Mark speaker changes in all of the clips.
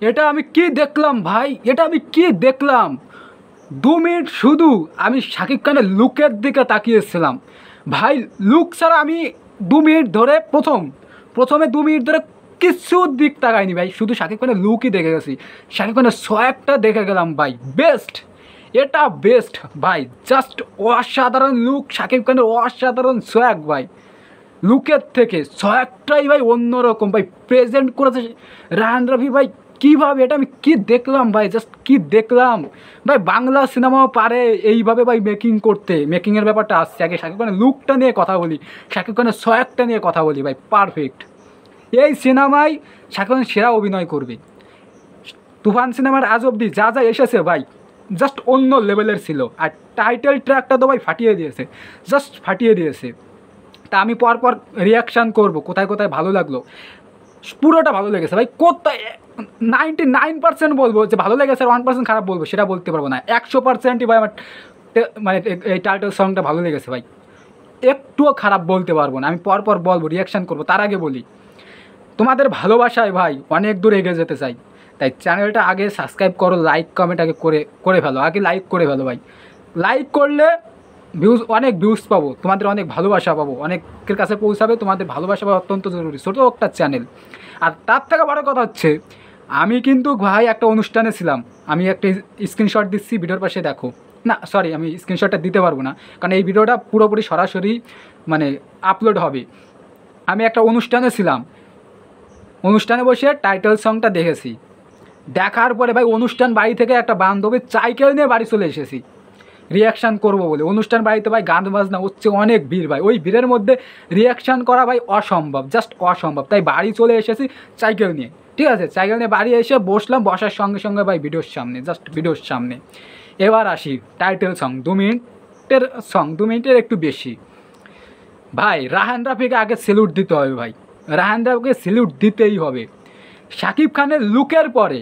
Speaker 1: এটা আমি কি দেখলাম ভাই, এটা আমি কি দেখলাম? 2 মিনিট শুধু আমি শাকিব খানের লুকের দিকে তাকিয়েছিলাম ভাই। লুক ছাড়া আমি 2 মিনিট ধরে প্রথমে 2 মিনিট ধরে কিছু দিক তাকাইনি ভাই, শুধু শাকিব খানের লুকই দেখে গেছি। শাকিব খানের সোয়াগটা দেখে গেলাম ভাই, বেস্ট, এটা বেস্ট ভাই, জাস্ট অসাধারণ লুক, শাকিব খানের অসাধারণ সোয়াগ ভাই। লুকের থেকে সোয়াগটাই ভাই অন্যরকম ভাই, প্রেজেন্ট করেছে রায়হান রাফি ভাই। কীভাবে, এটা আমি কি দেখলাম ভাই, জাস্ট কি দেখলাম ভাই। বাংলা সিনেমাও পারে এইভাবে ভাই মেকিং করতে, মেকিংয়ের ব্যাপারটা আসছে। আগে শাকিব খানের লুকটা নিয়ে কথা বলি, শাকিব খানের সোয়াগটা নিয়ে কথা বলি ভাই, পারফেক্ট। এই সিনেমায় শাকিব খান সেরা অভিনয় করবে। তুফান সিনেমার আজ অবধি যা যা এসেছে ভাই, জাস্ট অন্য লেভেলের ছিল। আর টাইটেল ট্র্যাকটা তো ভাই ফাটিয়ে দিয়েছে, জাস্ট ফাটিয়ে দিয়েছে। তা আমি পরপর রিয়াকশান করব, কোথায় কোথায় ভালো লাগলো। পুরোটা ভালো লেগেছে ভাই, কোথায় 99% বলবো যে ভালো লেগেছে, আর 1% খারাপ বলবো সেটা বলতে পারবো না। 100%ই ভাই আমার মানে এই টাইটেল সংটা ভালো লেগেছে ভাই, একটুও খারাপ বলতে পারবো না। আমি পরপর বলবো, রিয়াকশান করবো, তার আগে বলি তোমাদের ভালোবাসায় ভাই অনেক দূর এগিয়ে যেতে চাই। তাই চ্যানেলটা আগে সাবস্ক্রাইব করো, লাইক কমেন্ট আগে করে ফেলো, আগে লাইক করে ফেলো ভাই। লাইক করলে অনেক ভিউজ পাবো, তোমাদের অনেক ভালোবাসা পাবো, অনেকের কাছে পৌঁছাবে। তোমাদের ভালোবাসা পাওয়া অত্যন্ত জরুরি, ছোটো একটা চ্যানেল। আর তার থেকে বড় কথা হচ্ছে, আমি কিন্তু ভাই একটা অনুষ্ঠানে ছিলাম, আমি একটা স্ক্রিনশট দিচ্ছি, ভিডিওর পাশে দেখো। না সরি, আমি স্ক্রিনশটটা দিতে পারবো না, কারণ এই ভিডিওটা পুরোপুরি সরাসরি মানে আপলোড হবে। আমি একটা অনুষ্ঠানে ছিলাম, অনুষ্ঠানে বসে টাইটেল সংটা দেখেছি। দেখার পরে ভাই অনুষ্ঠান বাড়ি থেকে একটা বান্ধবীর সাইকেল নিয়ে বাড়ি চলে এসেছি রিয়াকশান করবো বলে। অনুষ্ঠান বাড়িতে ভাই গান বাজনা হচ্ছে, অনেক ভিড় ভাই, ওই ভিড়ের মধ্যে রিয়াকশান করা ভাই অসম্ভব, জাস্ট অসম্ভব। তাই বাড়ি চলে এসেছি সাইকেল নিয়ে, ঠিক আছে। সাইকেল নিয়ে বাড়ি এসে বসলাম, বসার সঙ্গে সঙ্গে ভাই ভিডিওর সামনে, জাস্ট ভিডিওর সামনে। এবার আসি টাইটেল সং, 2 মিনিটের সং, 2 মিনিটের একটু বেশি ভাই। রায়হান রাফিকে আগে স্যালুট দিতে হবে ভাই, রায়হান রাফিকে স্যালুট দিতেই হবে। শাকিব খানের লুকের পরে,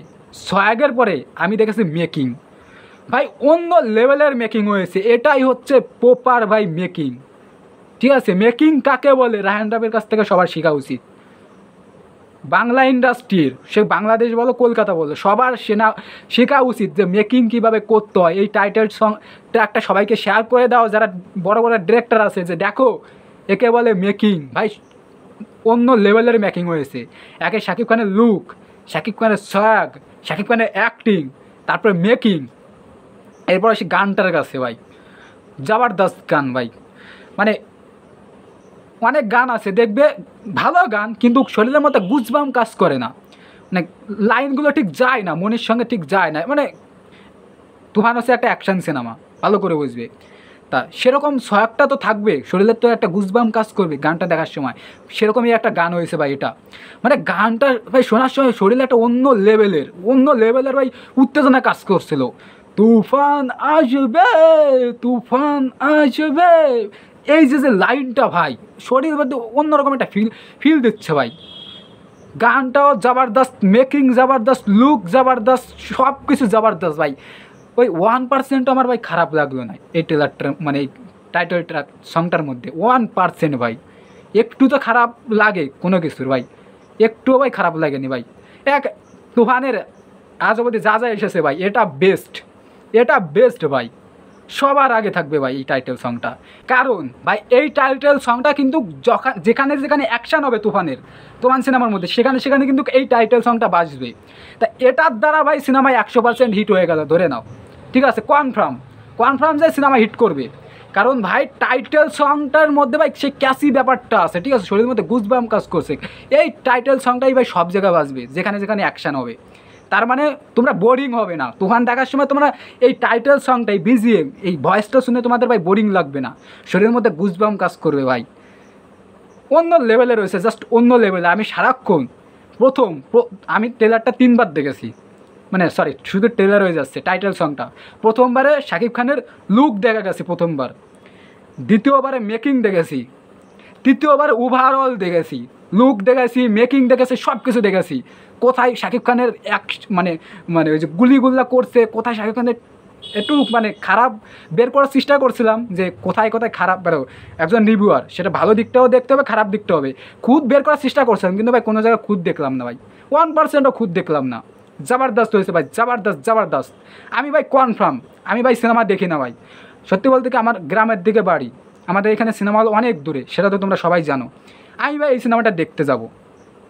Speaker 1: সোয়াগের পরে আমি দেখেছি মেকিং ভাই, অন্য লেভেলের মেকিং হয়েছে। এটাই হচ্ছে প্রপার ভাই মেকিং, ঠিক আছে। মেকিং কাকে বলে রায়হান রাফির কাছ থেকে সবার শেখা উচিত। বাংলা ইন্ডাস্ট্রির, সে বাংলাদেশ বলো কলকাতা বলো, সবার শেখা উচিত যে মেকিং কীভাবে করতে হয়। এই টাইটেল সং ট্র্যাকটা সবাইকে শেয়ার করে দাও, যারা বড় বড় ডিরেক্টর আছে, যে দেখো একে বলে মেকিং ভাই। অন্য লেভেলের মেকিং হয়েছে। একে শাকিব খানের লুক, শাকিব খানের সোয়াগ, শাকিব খানের অ্যাক্টিং, তারপরে মেকিং, এরপর আসি গানটার কাছে ভাই, জবরদস্ত গান ভাই। মানে অনেক গান আছে দেখবে ভালো গান, কিন্তু শরীরের মধ্যে গুজবাম কাজ করে না, মানে লাইনগুলো ঠিক যায় না, মনের সঙ্গে ঠিক যায় না। মানে তুফান হচ্ছে একটা অ্যাকশন সিনেমা, ভালো করে বুঝবে। তা সেরকম সোয়াগটা তো থাকবে, শরীরের তো একটা গুজবাম কাজ করবে গানটা দেখার সময়। সেরকমই একটা গান হয়েছে ভাই এটা। মানে গানটা ভাই শোনার সময় শরীরে একটা অন্য লেভেলের ভাই উত্তেজনা কাজ করছিল। তুফান আসবে, তুফান আসবে, এই যে লাইনটা ভাই শরীরের মধ্যে অন্যরকম একটা ফিল দিচ্ছে ভাই। গানটাও জবরদস্ত, মেকিং জবরদস্ত, লুক জবরদস্ত, সব কিছু জবরদস্ত ভাই। ওই 1% আমার ভাই খারাপ লাগলো না এই ট্রেলারটার, মানে এই টাইটেল ট্র্যাক সংটার মধ্যে 1% ভাই। একটু তো খারাপ লাগে কোনো কিছুর ভাই, একটুও ভাই খারাপ লাগেনি ভাই। এক তুফানের আজ অবধি যা যা এসেছে ভাই, এটা বেস্ট ভাই, সবার আগে থাকবে ভাই এই টাইটেল সংটা। কারণ ভাই এই টাইটেল সংটা কিন্তু যেখানে যেখানে অ্যাকশান হবে তুফান সিনেমার মধ্যে, সেখানে কিন্তু এই টাইটেল সংটা বাজবে। তা এটার দ্বারা ভাই সিনেমায় 100% হিট হয়ে গেল ধরে নাও, ঠিক আছে। কনফার্ম যে সিনেমা হিট করবে। কারণ ভাই টাইটেল সংটার মধ্যে ভাই সেই ক্যাসি ব্যাপারটা আছে, ঠিক আছে, শরীরের মধ্যে গুজবাম কাজ করছে। এই টাইটেল সংটাই ভাই সব জায়গায় বাজবে, যেখানে যেখানে অ্যাকশান হবে। তার মানে তোমরা বোরিং হবে না তুফান দেখার সময়। তোমরা এই টাইটেল সংটাই বিজিএম, এই ভয়েসটা শুনে তোমাদের ভাই বোরিং লাগবে না, শরীরের মধ্যে গুজবাম কাজ করবে ভাই। অন্য লেভেলে রয়েছে, জাস্ট অন্য লেভেলে। আমি সারাক্ষণ আমি ট্রেলারটা 3বার দেখেছি, মানে সরি শুধু ট্রেলার হয়ে যাচ্ছে টাইটেল সংটা। প্রথমবারে শাকিব খানের লুক দেখা গেছে প্রথমবার, দ্বিতীয়বারে মেকিং দেখেছি, তৃতীয়বার ওভারঅল দেখেছি, লুক দেখেছি, মেকিং দেখেছি, সব কিছু দেখেছি। কোথায় শাকিব খানের মানে ওই যে গুলিগুল্লা করছে, কোথায় শাকিব খানের একটু মানে খারাপ বের করার চেষ্টা করছিলাম, যে কোথায় কোথায় খারাপ বেরো। একজন রিভিউয়ার, সেটা ভালো দিকটাও দেখতে হবে, খারাপ দিকটা হবে, খুদ বের করার চেষ্টা করছিলাম, কিন্তু ভাই কোনো জায়গায় খুদ দেখলাম না ভাই, 1%ও খুদ দেখলাম না। জবরদস্ত হয়েছে ভাই, জবরদস্ত জবরদস্ত। আমি ভাই কনফার্ম, আমি ভাই সিনেমা দেখি না ভাই, সত্যি বলতে কি আমার গ্রামের দিকে বাড়ি, আমাদের এখানে সিনেমা হল অনেক দূরে, সেটা তো তোমরা সবাই জানো। আমি ভাই এই সিনেমাটা দেখতে যাব,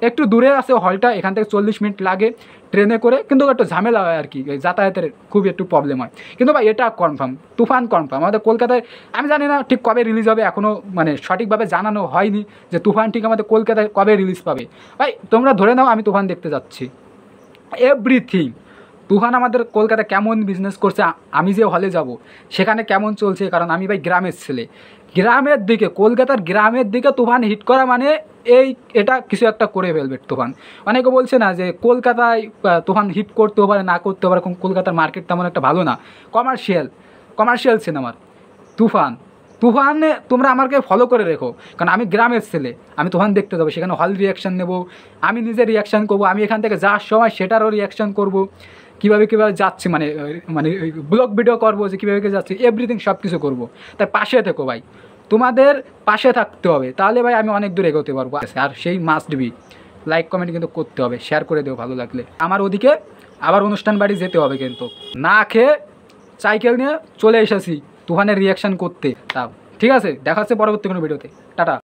Speaker 1: একটু দূরে আছে হলটা, এখান থেকে 40 মিনিট লাগে ট্রেনে করে, কিন্তু একটু ঝামেলা হয় আর কি, এই যাতায়াতের খুবই একটু প্রবলেম হয়। কিন্তু ভাই এটা কনফার্ম, তুফান কনফার্ম। আমাদের কলকাতায় আমি জানি না ঠিক কবে রিলিজ হবে, এখনও মানে সঠিকভাবে জানানো হয়নি যে তুফান ঠিক আমাদের কলকাতায় কবে রিলিজ পাবে। ভাই তোমরা ধরে নাও আমি তুফান দেখতে যাচ্ছি, এভরিথিং। তুফান আমাদের কলকাতা কেমন বিজনেস করছে, আমি যে হলে যাব সেখানে কেমন চলছে, কারণ আমি ভাই গ্রামের ছেলে, গ্রামের দিকে, কলকাতার গ্রামের দিকে তুফান হিট করা মানে এটা কিছু একটা করে ফেলবে তুফান। অনেকে বলছে না যে কলকাতায় তুফান হিট করতেও পারে না করতেও পারে, কলকাতার মার্কেট তেমন একটা ভালো না, কমার্শিয়াল সিনেমার। তুফানে তোমরা আমাকে ফলো করে রেখো, কারণ আমি গ্রামের ছেলে, আমি তুফান দেখতে যাবো, সেখানে হল রিয়াকশান নেবো, আমি নিজে রিয়াকশান করবো, আমি এখান থেকে যাওয়ার সময় সেটারও রিয়াকশান করবো, কীভাবে যাচ্ছি, মানে মানে ব্লগ ভিডিও করবো যে কীভাবে যাচ্ছি, এভরিথিং সব কিছু করবো। তাই পাশে থেকো ভাই, তোমাদের পাশে থাকতে হবে, তাহলে ভাই আমি অনেক দূর এগোতে পারবো। আর সেই মাস্ট বি লাইক কমেন্ট কিন্তু করতে হবে, শেয়ার করে দেবো ভালো লাগলে। আমার ওদিকে আবার অনুষ্ঠান বাড়ি যেতে হবে, কিন্তু না খেয়ে সাইকেল নিয়ে চলে এসেছি তুফানের রিয়াকশান করতে। তাও ঠিক আছে, দেখা হচ্ছে পরবর্তী কোনো ভিডিওতে, টাটা।